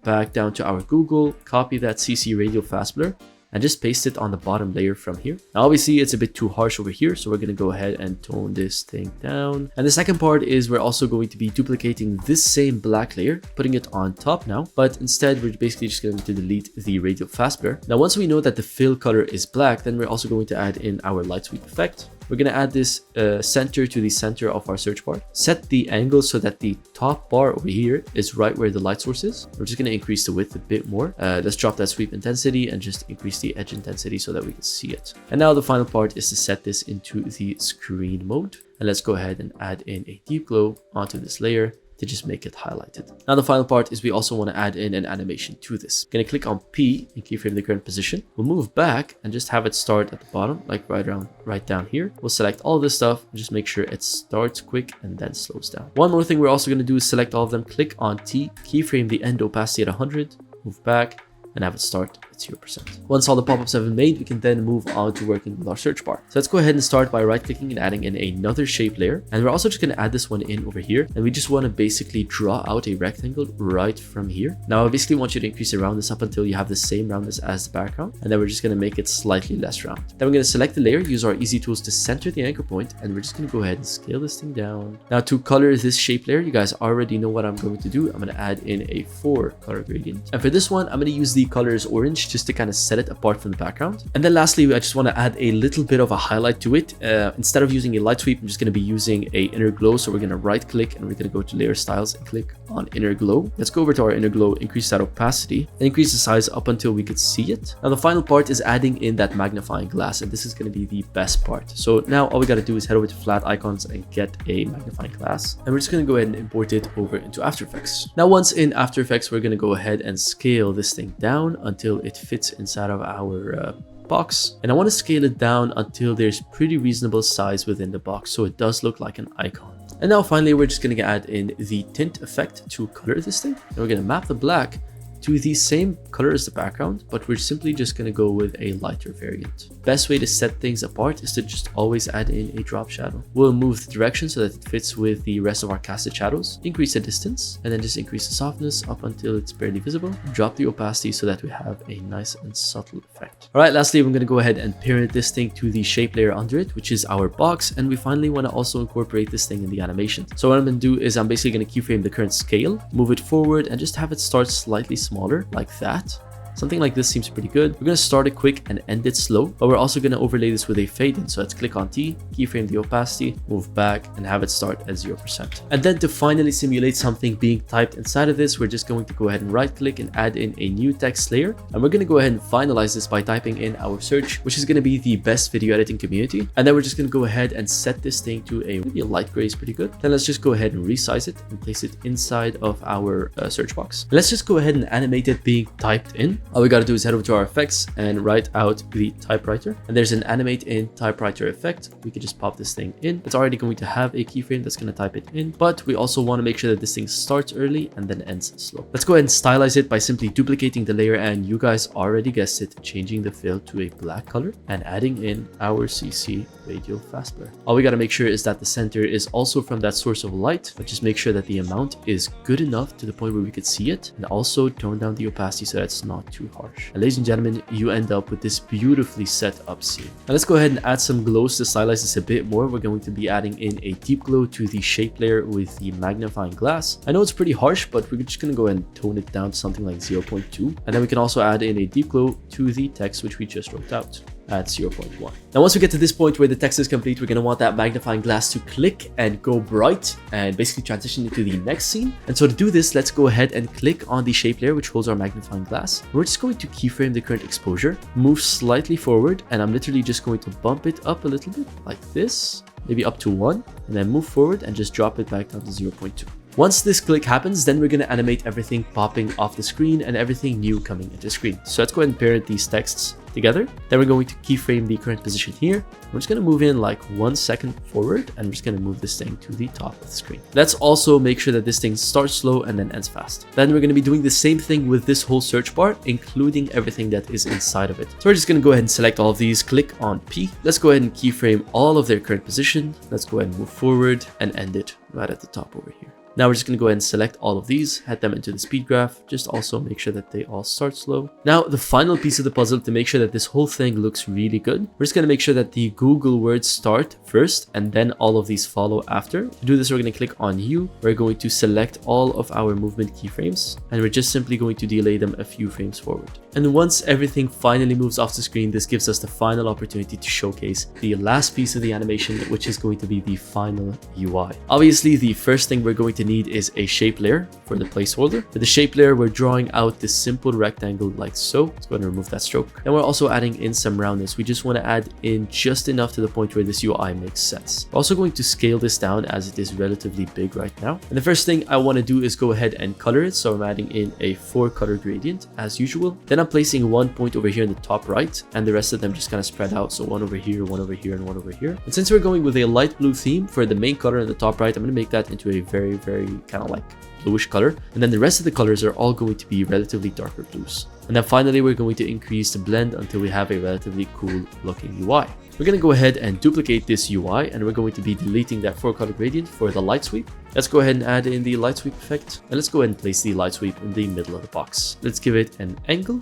back down to our Google, copy that CC radial fast blur, and just paste it on the bottom layer from here. Now, obviously, it's a bit too harsh over here, so we're going to go ahead and tone this thing down. And the second part is we're also going to be duplicating this same black layer, putting it on top now, but instead we're basically just going to delete the radial fast blur. Now, once we know that the fill color is black, then we're also going to add in our light sweep effect. We're going to add this center to the center of our search bar. Set the angle so that the top bar over here is right where the light source is. We're just going to increase the width a bit more. Let's drop that sweep intensity and just increase the edge intensity so that we can see it. And now the final part is to set this into the screen mode. And let's go ahead and add in a deep glow onto this layer to just make it highlighted. Now the final part is we also want to add in an animation to this. Going to click on P and keyframe the current position. We'll move back and just have it start at the bottom, like right down here. We'll select all this stuff and just make sure it starts quick and then slows down. One more thing we're also going to do is select all of them, click on T, keyframe the end opacity at 100, move back, and have it start at 0%. Once all the pop-ups have been made, we can then move on to working with our search bar. So let's go ahead and start by right-clicking and adding in another shape layer. And we're also just going to add this one in over here. And we just want to basically draw out a rectangle right from here. Now, I basically want you to increase the roundness up until you have the same roundness as the background. And then we're just going to make it slightly less round. Then we're going to select the layer, use our easy tools to center the anchor point, and we're just going to go ahead and scale this thing down. Now, to color this shape layer, you guys already know what I'm going to do. I'm going to add in a 4-color gradient. And for this one, I'm going to use the colors orange just to kind of set it apart from the background. And then lastly, I just want to add a little bit of a highlight to it. Instead of using a light sweep, I'm just going to be using a inner glow. So we're going to right click and we're going to go to layer styles and click on inner glow. Let's go over to our inner glow, increase that opacity and increase the size up until we could see it. Now the final part is adding in that magnifying glass, and this is going to be the best part. So now all we got to do is head over to flat icons and get a magnifying glass, and we're just going to go ahead and import it over into After Effects. Now once in After Effects, we're going to go ahead and scale this thing down until it fits inside of our box, and I want to scale it down until there's pretty reasonable size within the box so it does look like an icon. And now finally, we're just going to add in the tint effect to color this thing, and we're going to map the black to the same color as the background, but we're simply just going to go with a lighter variant. Best way to set things apart is to just always add in a drop shadow. We'll move the direction so that it fits with the rest of our casted shadows, increase the distance, and then just increase the softness up until it's barely visible. Drop the opacity so that we have a nice and subtle effect. All right, lastly, I'm going to go ahead and parent this thing to the shape layer under it, which is our box, and we finally want to also incorporate this thing in the animation. So what I'm going to do is I'm basically going to keyframe the current scale, move it forward, and just have it start slightly smaller like that. Something like this seems pretty good. We're going to start it quick and end it slow, but we're also going to overlay this with a fade in. So let's click on T, keyframe the opacity, move back, and have it start at 0%. And then to finally simulate something being typed inside of this, we're just going to go ahead and right click and add in a new text layer. And we're going to go ahead and finalize this by typing in our search, which is going to be the best video editing community. And then we're just going to go ahead and set this thing to maybe a light gray is pretty good. Then let's just go ahead and resize it and place it inside of our search box. And let's just go ahead and animate it being typed in. all we gotta do is head over to our effects and write out the typewriter. And there's an animate in typewriter effect. We can just pop this thing in. It's already going to have a keyframe that's gonna type it in, but we also want to make sure that this thing starts early and then ends slow. Let's go ahead and stylize it by simply duplicating the layer, and you guys already guessed it, changing the fill to a black color and adding in our CC radial fast blur. All we gotta make sure is that the center is also from that source of light, but just make sure that the amount is good enough to the point where we could see it, and also tone down the opacity so that it's not too harsh. And ladies and gentlemen, you end up with this beautifully set up scene. Now let's go ahead and add some glows to stylize this a bit more. We're going to be adding in a deep glow to the shape layer with the magnifying glass. I know it's pretty harsh, but we're just gonna go ahead and tone it down to something like 0.2, and then we can also add in a deep glow to the text which we just wrote out at 0.1. Now once we get to this point where the text is complete, we're going to want that magnifying glass to click and go bright and basically transition into the next scene. And so to do this, let's go ahead and click on the shape layer which holds our magnifying glass. We're just going to keyframe the current exposure, move slightly forward, and I'm literally just going to bump it up a little bit like this, maybe up to 1, and then move forward and just drop it back down to 0.2. Once this click happens, then we're going to animate everything popping off the screen and everything new coming into the screen. So let's go ahead and parent these texts together. Then we're going to keyframe the current position here. We're just going to move in like 1 second forward, and we're just going to move this thing to the top of the screen. Let's also make sure that this thing starts slow and then ends fast. Then we're going to be doing the same thing with this whole search bar, including everything that is inside of it. So we're just going to go ahead and select all of these, click on P. Let's go ahead and keyframe all of their current position. Let's go ahead and move forward and end it right at the top over here. Now we're just going to go ahead and select all of these, head them into the speed graph, just also make sure that they all start slow. Now the final piece of the puzzle to make sure that this whole thing looks really good, we're just going to make sure that the Google words start first and then all of these follow after. To do this, we're going to click on U, we're going to select all of our movement keyframes, and we're just simply going to delay them a few frames forward. And once everything finally moves off the screen, this gives us the final opportunity to showcase the last piece of the animation, which is going to be the final UI. Obviously, the first thing we're going to need is a shape layer for the placeholder. For the shape layer, we're drawing out this simple rectangle like so. Let's go ahead and remove that stroke. Then we're also adding in some roundness. We just want to add in just enough to the point where this UI makes sense. We're also going to scale this down as it is relatively big right now. And the first thing I want to do is go ahead and color it. So I'm adding in a 4 color gradient as usual. Then I'm placing 1 point over here in the top right, and the rest of them just kind of spread out. So 1 over here, 1 over here, and 1 over here. And since we're going with a light blue theme for the main color in the top right, I'm going to make that into a very kind of like bluish color, and then the rest of the colors are all going to be relatively darker blues. And then finally, we're going to increase the blend until we have a relatively cool looking UI. We're going to go ahead and duplicate this UI, and we're going to be deleting that 4 color gradient for the light sweep. Let's go ahead and add in the light sweep effect, and let's go ahead and place the light sweep in the middle of the box. Let's give it an angle.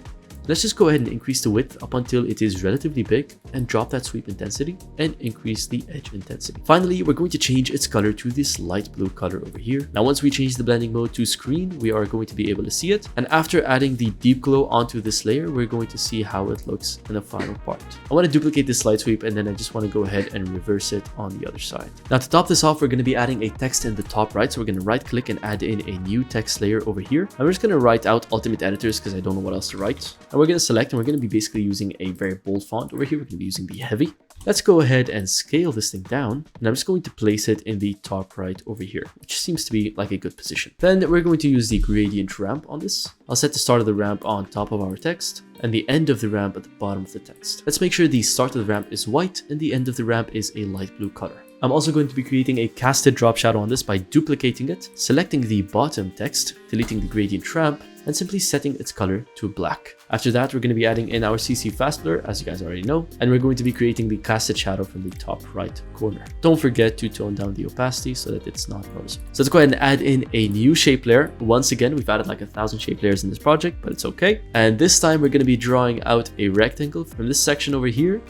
Let's just go ahead and increase the width up until it is relatively big, and drop that sweep intensity and increase the edge intensity. Finally, we're going to change its color to this light blue color over here. Now, once we change the blending mode to screen, we are going to be able to see it. And after adding the deep glow onto this layer, we're going to see how it looks in the final part. I want to duplicate this light sweep, and then I just want to go ahead and reverse it on the other side. Now, to top this off, we're going to be adding a text in the top right. So we're going to right click and add in a new text layer over here. And we're just going to write out Ultimate Editors because I don't know what else to write. And we're going to select, and we're going to be basically using a very bold font over here. We're going to be using the heavy. Let's go ahead and scale this thing down, and I'm just going to place it in the top right over here, which seems to be like a good position. Then we're going to use the gradient ramp on this. I'll set the start of the ramp on top of our text and the end of the ramp at the bottom of the text. Let's make sure the start of the ramp is white and the end of the ramp is a light blue color. I'm also going to be creating a casted drop shadow on this by duplicating it, selecting the bottom text, deleting the gradient ramp, and simply setting its color to black. After that, we're going to be adding in our CC fast blur, as you guys already know, and we're going to be creating the casted shadow from the top right corner. Don't forget to tone down the opacity so that it's not noticeable. So let's go ahead and add in a new shape layer. Once again, we've added like 1,000 shape layers in this project, but it's okay. And this time we're going to be drawing out a rectangle from this section over here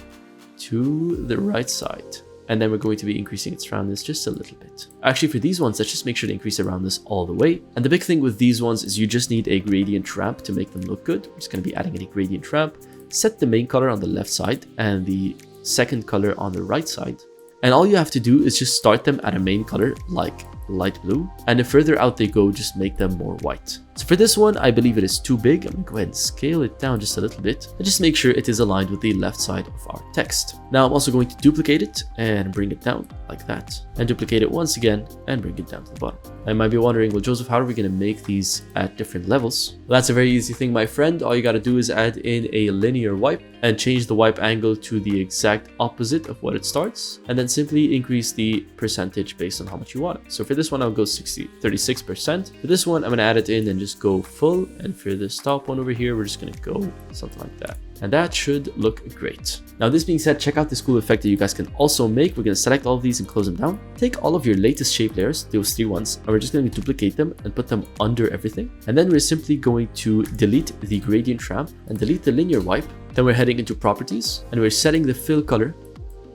to the right side. And then we're going to be increasing its roundness just a little bit. Actually, for these ones, let's just make sure to increase the roundness all the way. And the big thing with these ones is you just need a gradient ramp to make them look good. We're just going to be adding a gradient ramp, set the main color on the left side and the second color on the right side. And all you have to do is just start them at a main color like light blue. And the further out they go, just make them more white. So for this one, I believe it is too big. I'm going to go ahead and scale it down just a little bit and just make sure it is aligned with the left side of our text. Now I'm also going to duplicate it and bring it down like that, and duplicate it once again and bring it down to the bottom. I might be wondering, well, Joseph, how are we going to make these at different levels? Well, that's a very easy thing, my friend. All you got to do is add in a linear wipe and change the wipe angle to the exact opposite of what it starts, and then simply increase the percentage based on how much you want it. So for this one, I'll go 36%. For this one, I'm going to add it in and just go full, and for this top one over here, we're just going to go something like that. And that should look great. Now, this being said, check out this cool effect that you guys can also make. We're going to select all of these and close them down. Take all of your latest shape layers, those 3 ones, and we're just going to duplicate them and put them under everything. And then we're simply going to delete the gradient ramp and delete the linear wipe. Then we're heading into properties and we're setting the fill color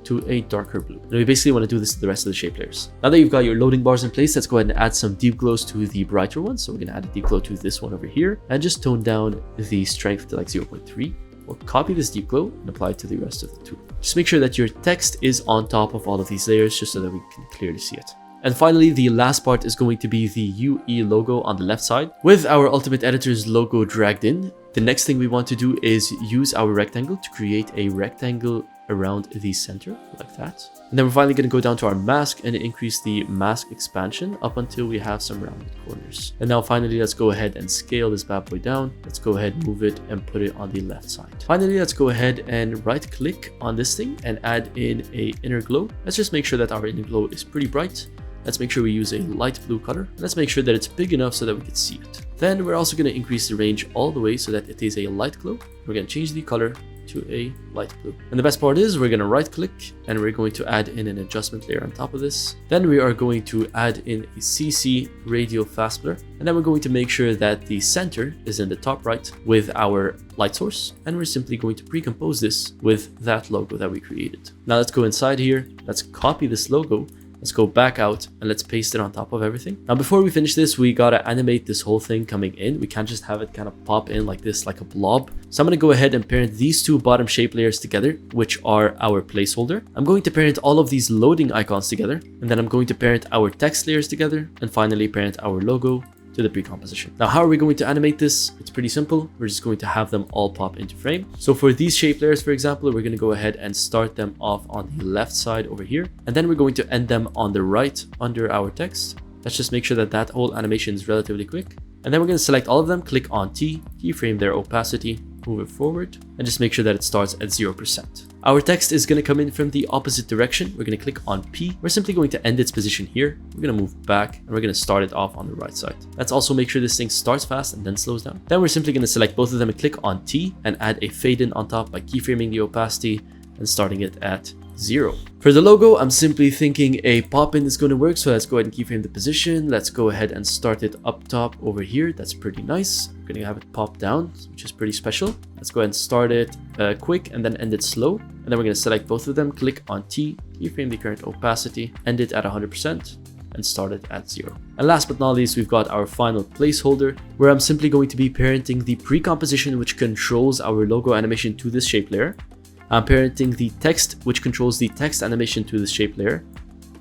to a darker blue. And we basically want to do this to the rest of the shape layers. Now that you've got your loading bars in place, let's go ahead and add some deep glows to the brighter ones. So we're going to add a deep glow to this one over here and just tone down the strength to like 0.3. We'll copy this deep glow and apply it to the rest of the tool. Just make sure that your text is on top of all of these layers just so that we can clearly see it. And finally, the last part is going to be the UE logo on the left side. With our Ultimate Editor's logo dragged in, the next thing we want to do is use our rectangle to create a rectangle around the center like that. And then we're finally going to go down to our mask and increase the mask expansion up until we have some rounded corners. And now finally, let's go ahead and scale this bad boy down. Let's go ahead and move it and put it on the left side. Finally, let's go ahead and right click on this thing and add in a inner glow. Let's just make sure that our inner glow is pretty bright. Let's make sure we use a light blue color. Let's make sure that it's big enough so that we can see it. Then we're also going to increase the range all the way so that it is a light glow. We're going to change the color to a light blue. And the best part is we're going to right click and we're going to add in an adjustment layer on top of this. Then we are going to add in a CC radial fast blur. And then we're going to make sure that the center is in the top right with our light source. And we're simply going to pre-compose this with that logo that we created. Now let's go inside here. Let's copy this logo. Let's go back out and let's paste it on top of everything. Now, before we finish this, we gotta animate this whole thing coming in. We can't just have it kind of pop in like this, like a blob. So I'm gonna go ahead and parent these 2 bottom shape layers together, which are our placeholder. I'm going to parent all of these loading icons together, and then I'm going to parent our text layers together, and finally parent our logo to the pre-composition. Now, how are we going to animate this? It's pretty simple. We're just going to have them all pop into frame. So for these shape layers, for example, we're going to go ahead and start them off on the left side over here. And then we're going to end them on the right under our text. Let's just make sure that that whole animation is relatively quick. And then we're going to select all of them, click on T, keyframe their opacity, move it forward, and just make sure that it starts at 0%. Our text is going to come in from the opposite direction. We're going to click on P. We're simply going to end its position here. We're going to move back and we're going to start it off on the right side. Let's also make sure this thing starts fast and then slows down. Then we're simply going to select both of them and click on T and add a fade in on top by keyframing the opacity and starting it at 0. For the logo, I'm simply thinking a pop-in is going to work. So let's go ahead and keyframe the position. Let's go ahead and start it up top over here. That's pretty nice. We're going to have it pop down, which is pretty special. Let's go ahead and start it quick and then end it slow. And then we're going to select both of them, click on T, keyframe the current opacity, end it at 100%, and start it at 0. And last but not least, we've got our final placeholder, where I'm simply going to be parenting the pre-composition, which controls our logo animation to this shape layer. I'm parenting the text, which controls the text animation to the shape layer.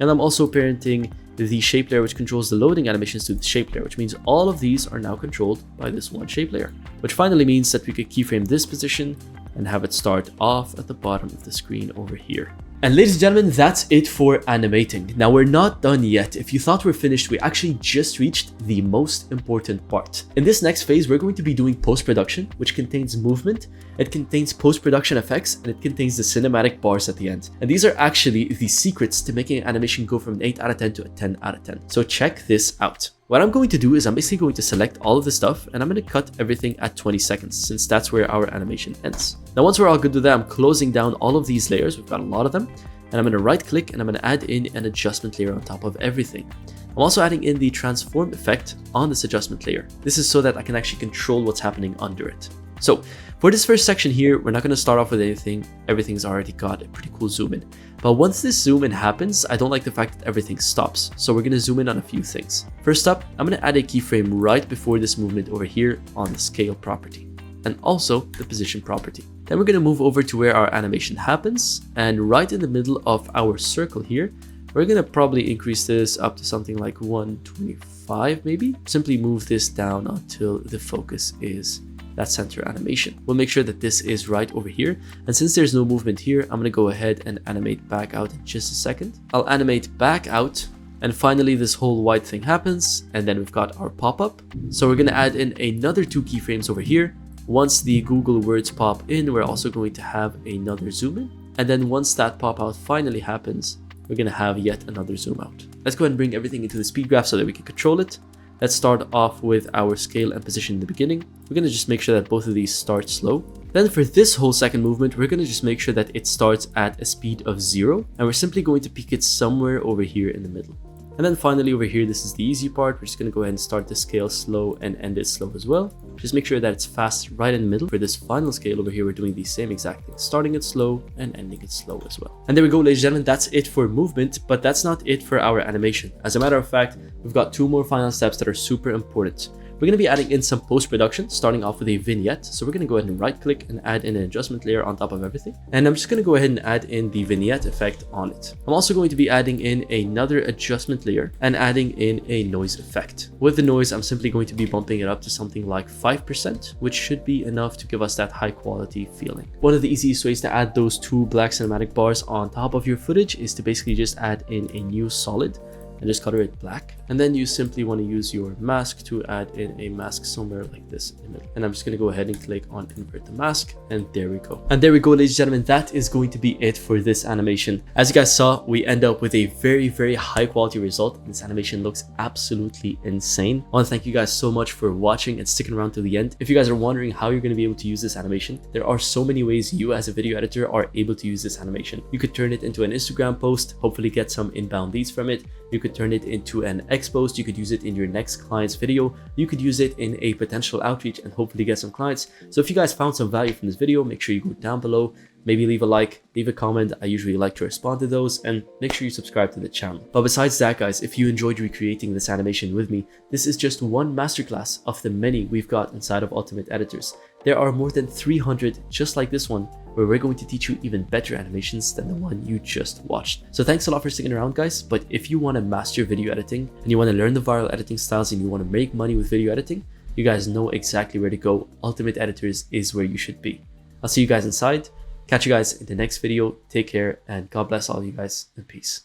And I'm also parenting the shape layer, which controls the loading animations to the shape layer, which means all of these are now controlled by this one shape layer, which finally means that we could keyframe this position and have it start off at the bottom of the screen over here. And ladies and gentlemen, that's it for animating. Now we're not done yet. If you thought we're finished, we actually just reached the most important part. In this next phase, we're going to be doing post-production, which contains movement, it contains post-production effects, and it contains the cinematic bars at the end. And these are actually the secrets to making an animation go from an 8 out of 10 to a 10 out of 10. So check this out. What I'm going to do is I'm basically going to select all of the stuff and I'm going to cut everything at 20 seconds since that's where our animation ends. Now, once we're all good with that, I'm closing down all of these layers. We've got a lot of them. And I'm going to right click and I'm going to add in an adjustment layer on top of everything. I'm also adding in the transform effect on this adjustment layer. This is so that I can actually control what's happening under it. So for this first section here, we're not going to start off with anything. Everything's already got a pretty cool zoom in. But once this zoom in happens, I don't like the fact that everything stops. So we're going to zoom in on a few things. First up, I'm going to add a keyframe right before this movement over here on the scale property and also the position property. Then we're going to move over to where our animation happens, and right in the middle of our circle here, We're gonna probably increase this up to something like 125 maybe. Simply move this down until the focus is that center animation. We'll make sure that this is right over here. And since there's no movement here, I'm gonna go ahead and animate back out in just a second. I'll animate back out. And finally, this whole white thing happens. And then we've got our pop-up. So we're gonna add in another 2 keyframes over here. Once the Google words pop in, we're also going to have another zoom in. And then once that pop out finally happens, we're gonna have yet another zoom out. Let's go ahead and bring everything into the speed graph so that we can control it. Let's start off with our scale and position in the beginning. We're gonna just make sure that both of these start slow. Then for this whole second movement, we're gonna just make sure that it starts at a speed of 0. And we're simply going to peak it somewhere over here in the middle. And then finally over here, this is the easy part. We're just gonna go ahead and start the scale slow and end it slow as well. Just make sure that it's fast right in the middle. For this final scale over here, we're doing the same exact thing, starting it slow and ending it slow as well. And there we go, ladies and gentlemen, that's it for movement, but that's not it for our animation. As a matter of fact, we've got 2 more final steps that are super important. We're going to be adding in some post-production, starting off with a vignette. So we're going to go ahead and right click and add in an adjustment layer on top of everything. And I'm just going to go ahead and add in the vignette effect on it. I'm also going to be adding in another adjustment layer and adding in a noise effect. With the noise, I'm simply going to be bumping it up to something like 5%, which should be enough to give us that high quality feeling. One of the easiest ways to add those 2 black cinematic bars on top of your footage is to basically just add in a new solid and just color it black. And then you simply want to use your mask to add in a mask somewhere like this in the middle. And I'm just going to go ahead and click on invert the mask, and there we go. And there we go, ladies and gentlemen, that is going to be it for this animation. As you guys saw, we end up with a very, very high quality result. This animation looks absolutely insane. I want to thank you guys so much for watching and sticking around to the end. If you guys are wondering how you're going to be able to use this animation, there are so many ways you as a video editor are able to use this animation. You could turn it into an Instagram post, hopefully get some inbound leads from it. You could turn it into an X post. You could use it in your next client's video. You could use it in a potential outreach and hopefully get some clients. So if you guys found some value from this video, make sure you go down below, maybe leave a like, leave a comment. I usually like to respond to those, and make sure you subscribe to the channel. But besides that, guys, if you enjoyed recreating this animation with me, this is just one masterclass of the many we've got inside of Ultimate Editors. There are more than 300 just like this one, where we're going to teach you even better animations than the one you just watched. So thanks a lot for sticking around, guys. But if you want to master video editing and you want to learn the viral editing styles and you want to make money with video editing, you guys know exactly where to go. Ultimate Editors is where you should be. I'll see you guys inside. Catch you guys in the next video. Take care, and God bless all of you guys, and peace.